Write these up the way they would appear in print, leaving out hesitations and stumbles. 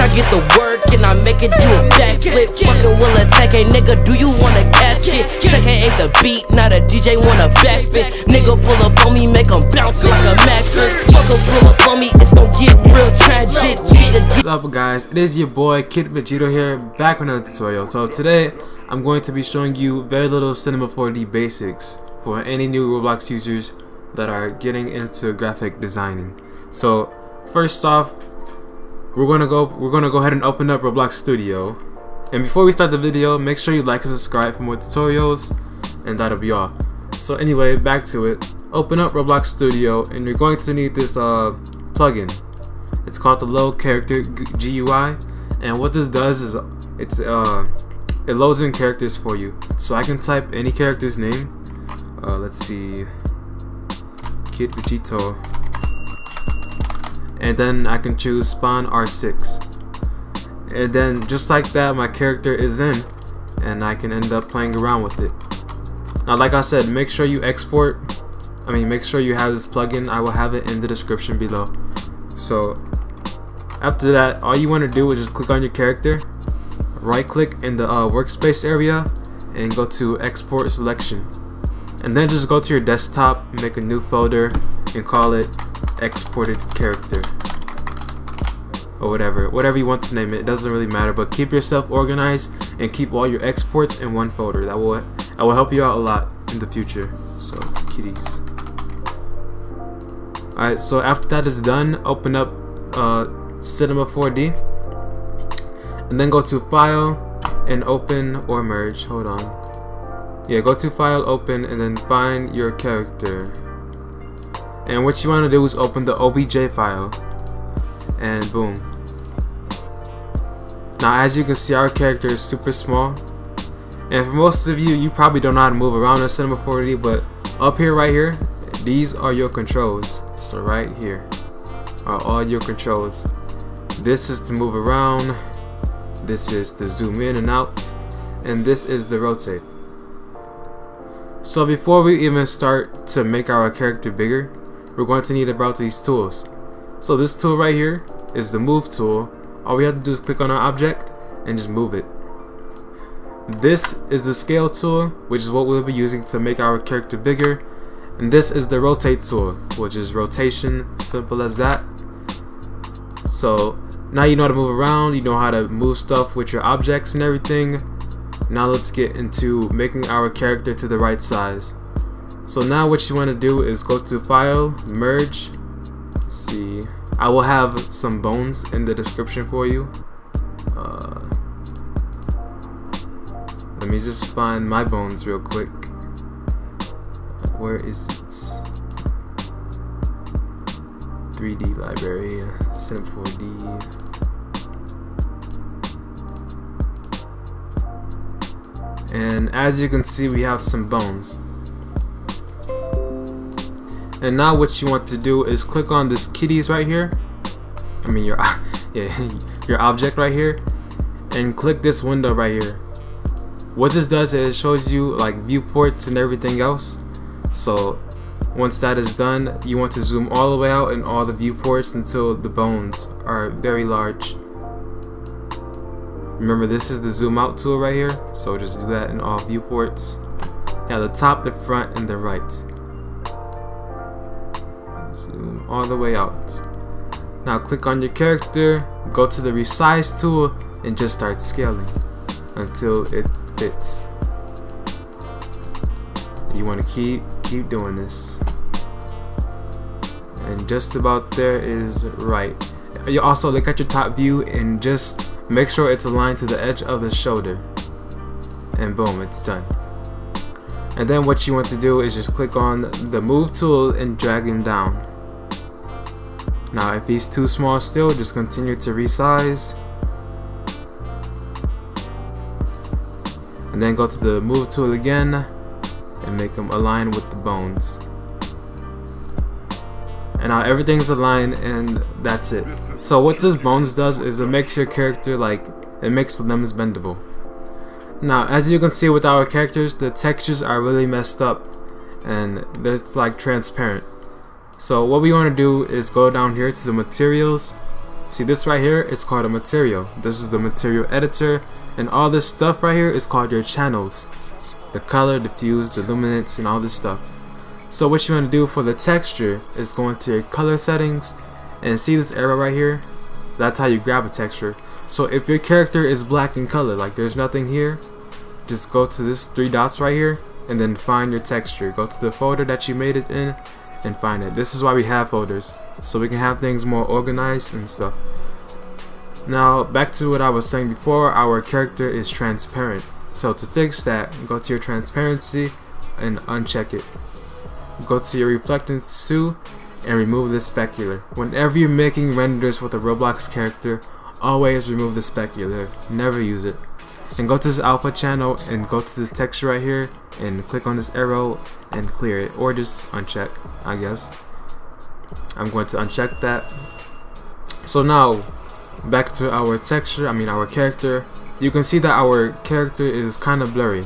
I get the work and I make it do a backflip. Fucking will attack a nigga, do you want a casket? Take ain't the beat, not a DJ want a backspin. Nigga pull up on me, make him bounce like a mattress. Fucker pull up on me, it's gon' get real tragic. What's up guys, it is your boy Kid Vegito here, back with another tutorial. So today I'm going to be showing you very little Cinema 4D basics for any new Roblox users that are getting into graphic designing. So first off, we're gonna go ahead and open up Roblox Studio. And before we start the video, make sure you like and subscribe for more tutorials, and that'll be all. So anyway, back to it. Open up Roblox Studio and you're going to need this plugin. It's called the Load Character GUI, and what this does is it loads in characters for you. So I can type any character's name. Let's see, Kid Vegito, and then I can choose Spawn R6, and then just like that, my character is in, and I can end up playing around with it. Now, like I said, make sure you make sure you have this plugin. I will have it in the description below. So after that, all you want to do is just click on your character, right click in the workspace area, and go to export selection, and then just go to your desktop, make a new folder, and call it exported character, or whatever you want to name it. It doesn't really matter, but keep yourself organized and keep all your exports in one folder. That will help you out a lot in the future. So kitties. Alright, so after that is done, open up Cinema 4D, and then go to File and Open or Merge. Hold on. Yeah, go to File, Open, and then find your character. And what you want to do is open the OBJ file, and boom. Now, as you can see, our character is super small, and for most of you, you probably don't know how to move around in Cinema 4D, but up here, right here, these are your controls. So right here are all your controls. This is to move around, this is to zoom in and out, and this is the rotate. So before we even start to make our character bigger, we're going to need about these tools. So this tool right here is the move tool. All we have to do is click on our object and just move it. This is the scale tool, which is what we'll be using to make our character bigger. And this is the rotate tool, which is rotation, simple as that. So now you know how to move around, you know how to move stuff with your objects and everything. Now let's get into making our character to the right size. So now what you want to do is go to File, Merge. Let's see, I will have some bones in the description for you. Let me just find my bones real quick. Where is it? 3D library, C4D. And as you can see, we have some bones. And now what you want to do is click on this kitties right here. Your object right here, and click this window right here. What this does is it shows you like viewports and everything else. So once that is done, you want to zoom all the way out in all the viewports until the bones are very large. Remember, this is the zoom out tool right here, so just do that in all viewports. Yeah, the top, the front, and the right. Zoom all the way out. Now click on your character, go to the resize tool, and just start scaling until it fits. You want to keep doing this, and just about there is right. You also look at your top view and just make sure it's aligned to the edge of the shoulder, and boom, it's done. And then what you want to do is just click on the move tool and drag him down. Now if he's too small still, just continue to resize, and then go to the move tool again and make them align with the bones. And now everything's aligned, and that's it. So what this bones does is it makes your character it makes the limbs bendable. Now as you can see with our characters, the textures are really messed up and it's like transparent. So what we want to do is go down here to the materials See this right here, it's called a material. This is the material editor, and all this stuff right here is called your channels. The color, diffuse, the luminance, and all this stuff. So what you want to do for the texture is go into your color settings, and see this arrow right here? That's how you grab a texture. So if your character is black in color, like there's nothing here, just go to this 3 dots right here, and then find your texture. Go to the folder that you made it in, and find it. This is why we have folders, so we can have things more organized and stuff. Now back to what I was saying before, our character is transparent. So to fix that, go to your transparency and uncheck it. Go to your reflectance 2 and remove the specular. Whenever you're making renders with a Roblox character, always remove the specular, never use it. And go to this alpha channel and go to this texture right here and click on this arrow and clear it, or just uncheck, I guess. I'm going to uncheck that. So now back to our texture, our character. You can see that our character is kind of blurry.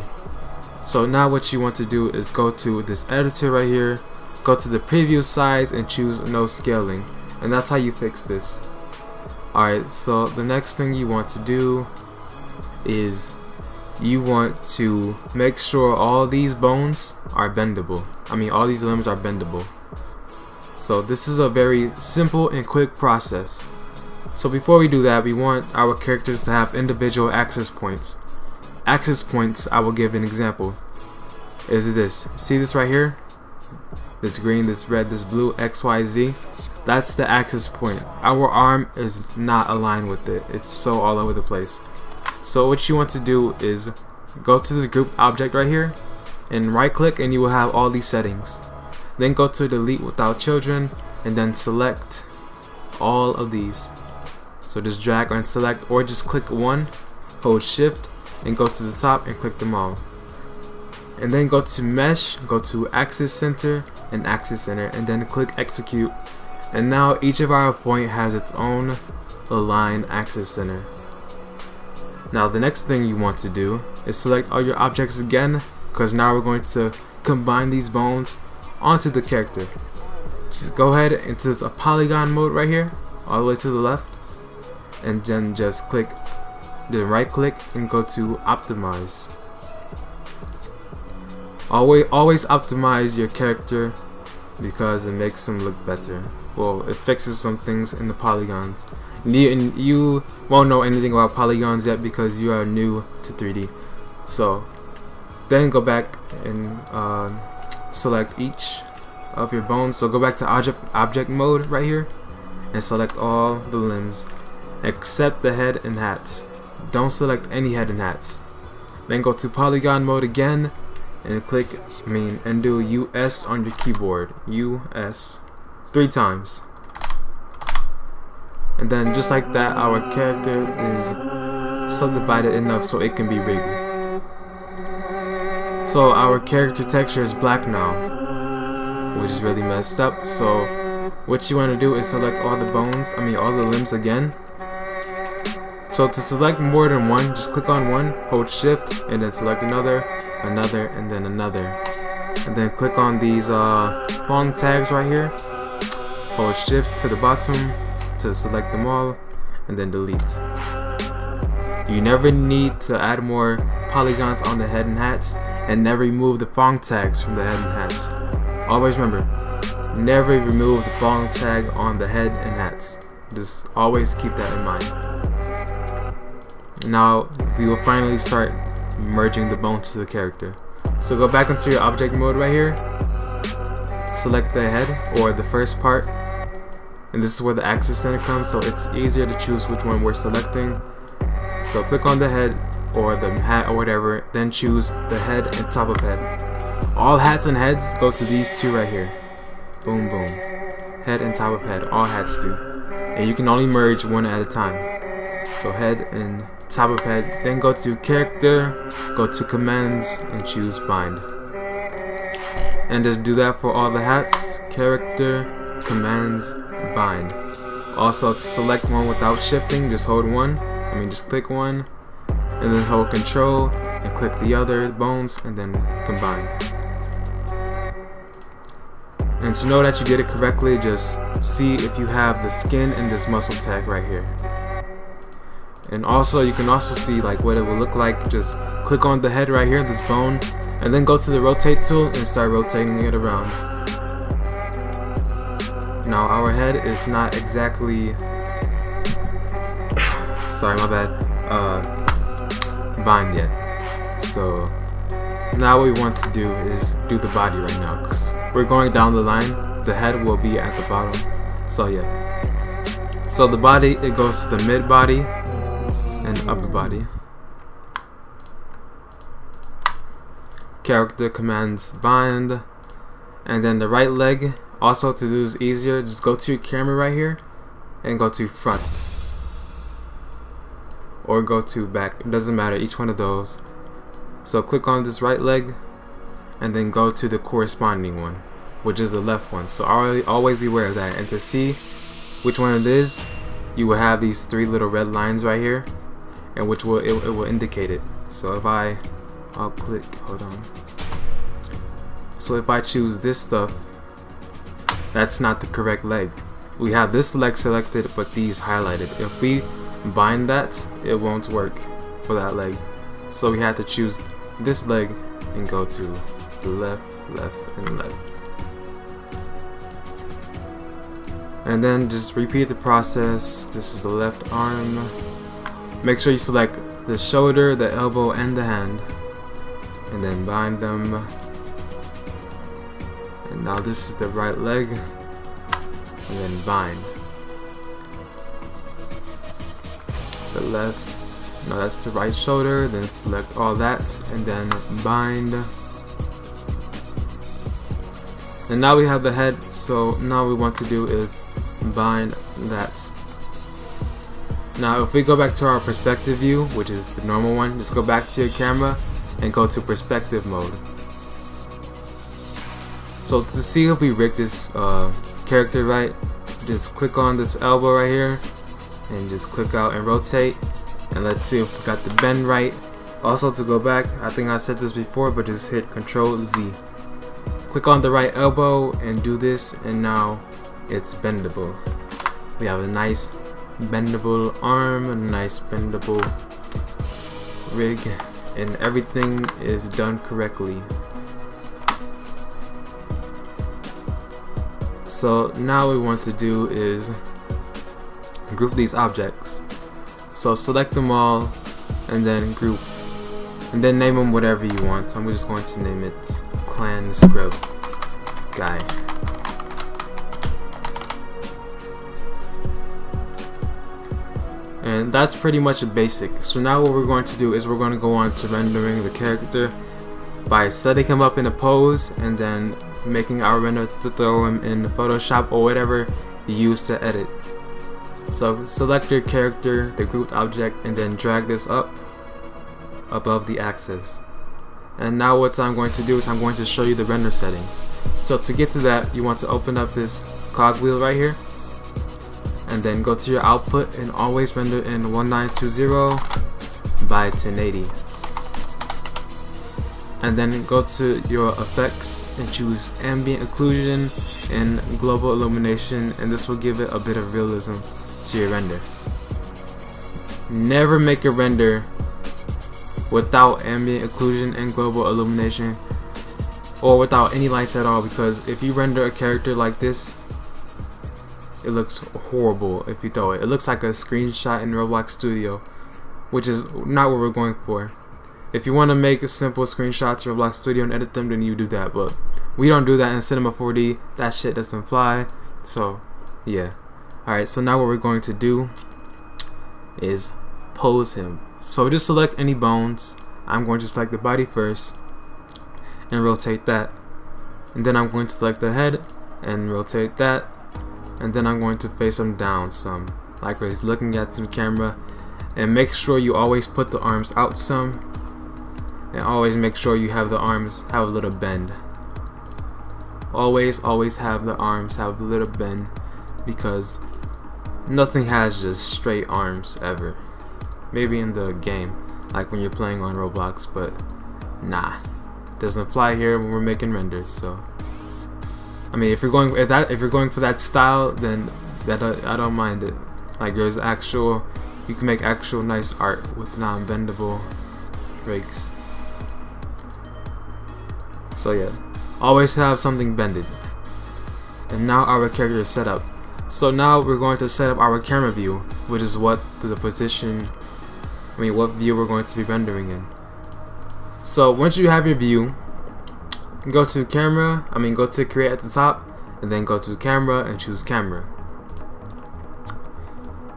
So now what you want to do is go to this editor right here, go to the preview size and choose no scaling, and that's how you fix this. Alright, so the next thing you want to do is you want to make sure all these bones are bendable. All these limbs are bendable. So this is a very simple and quick process. So before we do that, we want our characters to have individual access points. Access points, I will give an example, is this. See this right here? This green, this red, this blue, XYZ. That's the access point. Our arm is not aligned with it. It's so all over the place. So what you want to do is go to this group object right here and right click, and you will have all these settings. Then go to delete without children and then select all of these. So just drag and select, or just click one, hold shift and go to the top and click them all. And then go to mesh, go to axis center and axis center, and then click execute. And now each of our point has its own align axis center. Now the next thing you want to do is select all your objects again, because now we're going to combine these bones onto the character. Go ahead into this polygon mode right here, all the way to the left, and then just click the right click and go to optimize. Always optimize your character because it makes them look better. Well, it fixes some things in the polygons. You won't know anything about polygons yet because you are new to 3D. So then go back and select each of your bones. So go back to object mode right here and select all the limbs except the head and hats. Don't select any head and hats. Then go to polygon mode again and click and do US on your keyboard. US 3 times. And then just like that, our character is subdivided enough so it can be rigged. So our character texture is black now, which is really messed up. So what you want to do is select all the bones, all the limbs again. So to select more than one, just click on one, hold shift, and then select another, and then another. And then click on these long tags right here, hold shift to the bottom to select them all, and then delete. You never need to add more polygons on the head and hats, and never remove the thong tags from the head and hats. Always remember, never remove the thong tag on the head and hats. Just always keep that in mind. Now we will finally start merging the bones to the character. So go back into your object mode right here, select the head or the first part, and this is where the axis center comes, so it's easier to choose which one we're selecting. So click on the head or the hat or whatever, then choose the head and top of head. All hats and heads go to these two right here. Boom boom. Head and top of head, all hats do. And you can only merge one at a time. So head and top of head, then go to character, go to commands and choose bind. And just do that for all the hats, character, commands, bind. Also to select one without shifting, just hold one, just click one, and then hold control and click the other bones and then combine. And to know that you did it correctly, just see if you have the skin and this muscle tag right here. And also you can also see like what it will look like. Just click on the head right here, this bone, and then go to the rotate tool and start rotating it around. Now our head is not exactly sorry, my bad, bind yet. So now what we want to do is do the body right now, because we're going down the line. The head will be at the bottom. So yeah. So the body, it goes to the mid body and upper body. Character commands bind. And then the right leg, also to do this easier, just go to your camera right here and go to front. Or go to back, it doesn't matter, each one of those. So click on this right leg and then go to the corresponding one, which is the left one. So always be aware of that. And to see which one it is, you will have these 3 little red lines right here, and which will it will indicate it. So if I'll click, hold on. So if I choose this stuff, that's not the correct leg. We have this leg selected but these highlighted. If we bind that, it won't work for that leg. So we have to choose this leg and go to the left, left, and left. And then just repeat the process. This is the left arm. Make sure you select the shoulder, the elbow, and the hand, and then bind them. And now this is the right leg, and then bind. The left, no, that's the right shoulder, then select all that and then bind. And now we have the head, so now we want to do is bind that. Now if we go back to our perspective view, which is the normal one, just go back to your camera and go to perspective mode. So to see if we rig this character right, just click on this elbow right here and just click out and rotate, and let's see if we got the bend right. Also to go back, I think I said this before, but just hit Control Z. Click on the right elbow and do this, and now it's bendable. We have a nice bendable arm, a nice bendable rig, and everything is done correctly. So now what we want to do is group these objects. So select them all and then group, and then name them whatever you want. So I'm just going to name it Clan Scrub Guy. And that's pretty much a basic. So now what we're going to do is we're going to go on to rendering the character by setting him up in a pose and then making our render to throw him in Photoshop or whatever you use to edit. So select your character, the grouped object, and then drag this up above the axis. And now what I'm going to do is I'm going to show you the render settings. So to get to that, you want to open up this cogwheel right here, and then go to your output and always render in 1920 by 1080. And then go to your effects and choose ambient occlusion and global illumination, and this will give it a bit of realism to your render. Never make a render without ambient occlusion and global illumination, or without any lights at all, because if you render a character like this, it looks horrible if you throw it. It looks like a screenshot in Roblox Studio, which is not what we're going for. If you want to make a simple screenshots in Roblox Studio and edit them, then you do that, but we don't do that in Cinema 4D. That shit doesn't fly. So yeah. Alright, so now what we're going to do is pose him. So just select any bones. I'm going to select the body first and rotate that, and then I'm going to select the head and rotate that, and then I'm going to face him down some, like where he's looking at the camera. And make sure you always put the arms out some, and always make sure you have the arms have a little bend. Always have the arms have a little bend, because nothing has just straight arms ever. Maybe in the game, like when you're playing on Roblox, but nah, doesn't fly here when we're making renders. So I mean, if you're going for that style, then I don't mind it. Like there's actual, you can make actual nice art with non-bendable rigs. So yeah, always have something bended. And now our character is set up. So now we're going to set up our camera view, which is what the position, what view we're going to be rendering in. So once you have your view, go to camera, go to create at the top, and then go to camera and choose camera.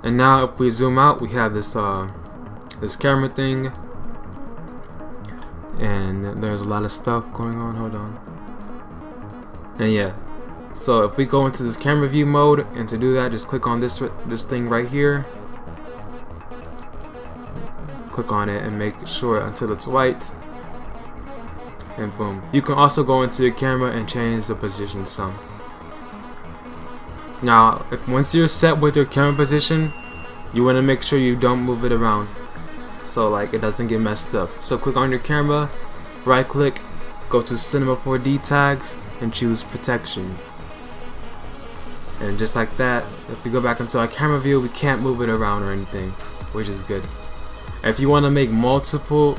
And now if we zoom out, we have this this camera thing, and there's a lot of stuff going on. Hold on. And yeah, so if we go into this camera view mode, and to do that, just click on this thing right here. Click on it and make sure until it's white, and boom. You can also go into your camera and change the position some. Now, once you're set with your camera position, you want to make sure you don't move it around, so like it doesn't get messed up. So click on your camera, right click, go to Cinema 4D tags, and choose protection. And just like that, if we go back into our camera view, we can't move it around or anything, which is good. If you want to make multiple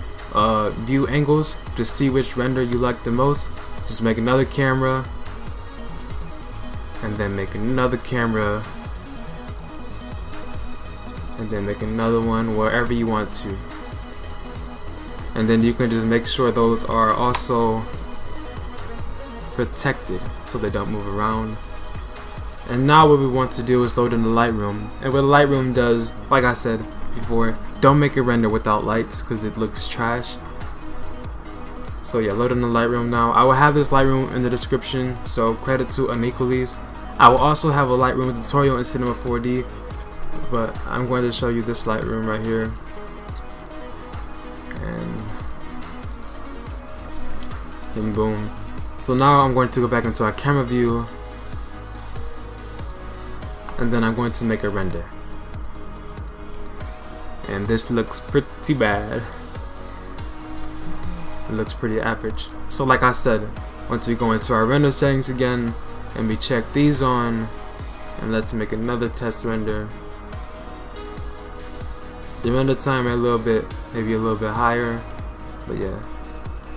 view angles to see which render you like the most, just make another camera, and then make another camera, and then make another one wherever you want to. And then you can just make sure those are also protected so they don't move around. And now what we want to do is load in the Lightroom. And what Lightroom does, like I said before, don't make a render without lights because it looks trash. So yeah, load in the Lightroom now. I will have this Lightroom in the description, so credit to Unequalies. I will also have a Lightroom tutorial in Cinema 4D, but I'm going to show you this Lightroom right here. And boom. So now I'm going to go back into our camera view, and then I'm going to make a render. And this looks pretty bad. It looks pretty average. So like I said, once we go into our render settings again, and we check these on, and let's make another test render. The render time maybe a little bit higher, but yeah.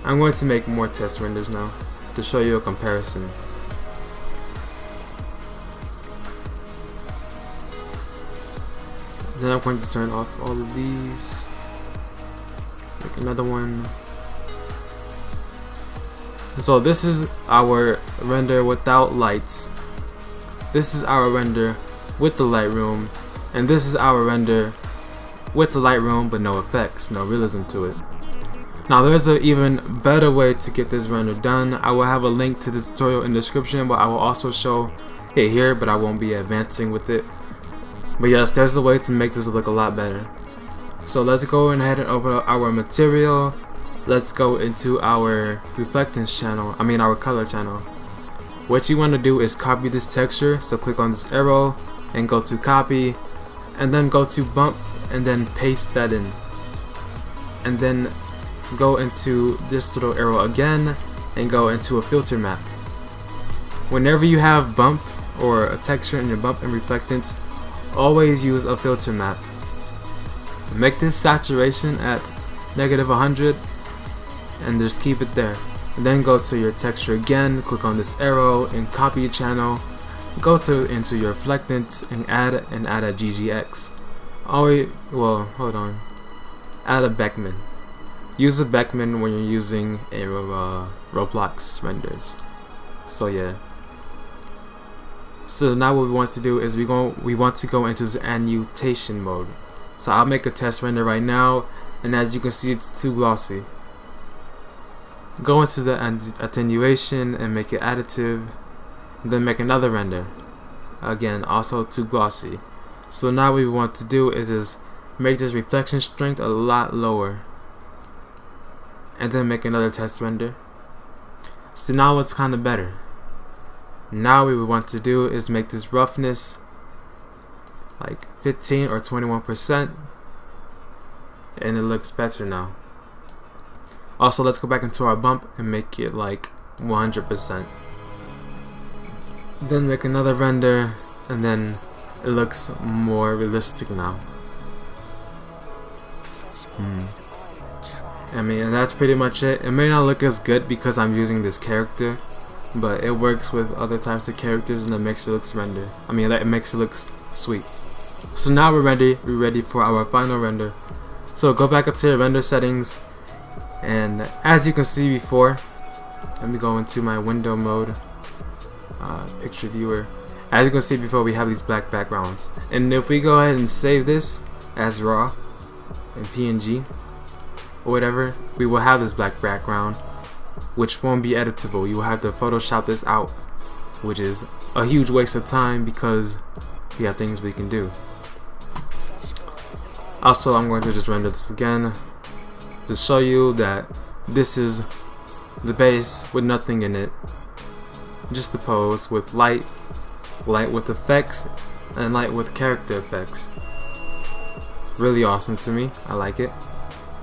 I'm going to make more test renders now to show you a comparison. Then I'm going to turn off all of these. Make another one. So this is our render without lights. This is our render with the Lightroom, and this is our render with the Lightroom but no effects, no realism to it. Now there's an even better way to get this render done. I will have a link to this tutorial in the description, but I will also show it here, but I won't be advancing with it. But yes, there's a way to make this look a lot better. So let's go ahead and open up our material. Let's go into our reflectance channel, our color channel. What you want to do is copy this texture, so click on this arrow and go to copy, and then go to bump and then paste that in. And then go into this little arrow again and go into a filter map. Whenever you have bump or a texture in your bump and reflectance, always use a filter map. Make this saturation at -100 and just keep it there. And then go to your texture again, click on this arrow and copy your channel, go into your reflectance and add a GGX. Add a Beckman. Use a Beckman when you're using a ROBLOX renders. So yeah. So now what we want to do is we want to go into the annotation mode. So I'll make a test render right now, and as you can see, it's too glossy. Go into the attenuation and make it additive, and then make another render. Again, also too glossy. So now what we want to do is make this reflection strength a lot lower, and then make another test render. So now it's kind of better. Now what we want to do is make this roughness like 15 or 21%, and it looks better now. Also, let's go back into our bump and make it like 100%. then make another render, and then it looks more realistic now. I mean, and that's pretty much it. It may not look as good because I'm using this character, but it works with other types of characters and it makes it look render. I mean, it makes it look sweet. So now we're ready for our final render. So go back up to your render settings, and as you can see before, let me go into my window mode, picture viewer. As you can see before, we have these black backgrounds, and if we go ahead and save this as raw and PNG or whatever, we will have this black background, which won't be editable. You will have to Photoshop this out, which is a huge waste of time because we have things we can do. Also, I'm going to just render this again to show you that this is the base with nothing in it, just the pose with light with effects, and light with character effects. Really awesome to me. I like it.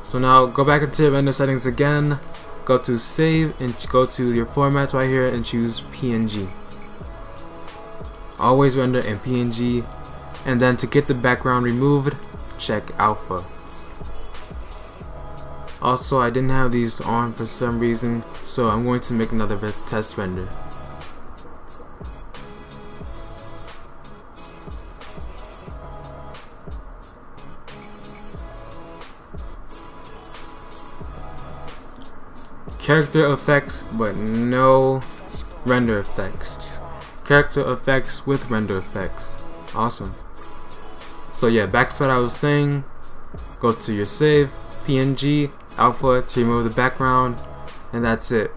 So now go back into your render settings again, go to save and go to your formats right here and choose PNG. Always render in PNG, and then to get the background removed, check alpha. Also, I didn't have these on for some reason, so I'm going to make another test render. Character effects but no render effects. Character effects with render effects. Awesome. So yeah, back to what I was saying. Go to your save, PNG, alpha to remove the background, and that's it.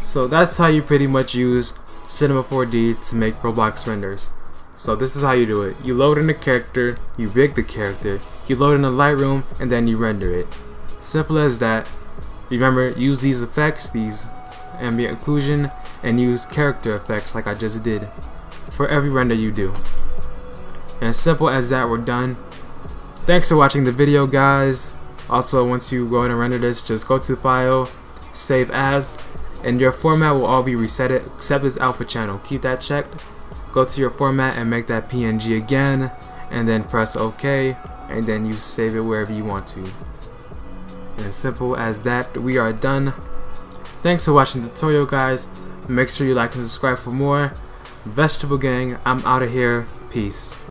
So that's how you pretty much use Cinema 4D to make Roblox renders. So this is how you do it. You load in a character, you rig the character, you load in a Lightroom, and then you render it. Simple as that. Remember, use these effects, these ambient occlusion, and use character effects like I just did for every render you do. And as simple as that, we're done. Thanks for watching the video, guys. Also, once you go ahead and render this, just go to File, Save As, and your format will all be reset except this alpha channel. Keep that checked. Go to your format and make that PNG again, and then press OK, and then you save it wherever you want to. And as simple as that, we are done. Thanks for watching the tutorial, guys. Make sure you like and subscribe for more. Vegetable Gang, I'm out of here. Peace.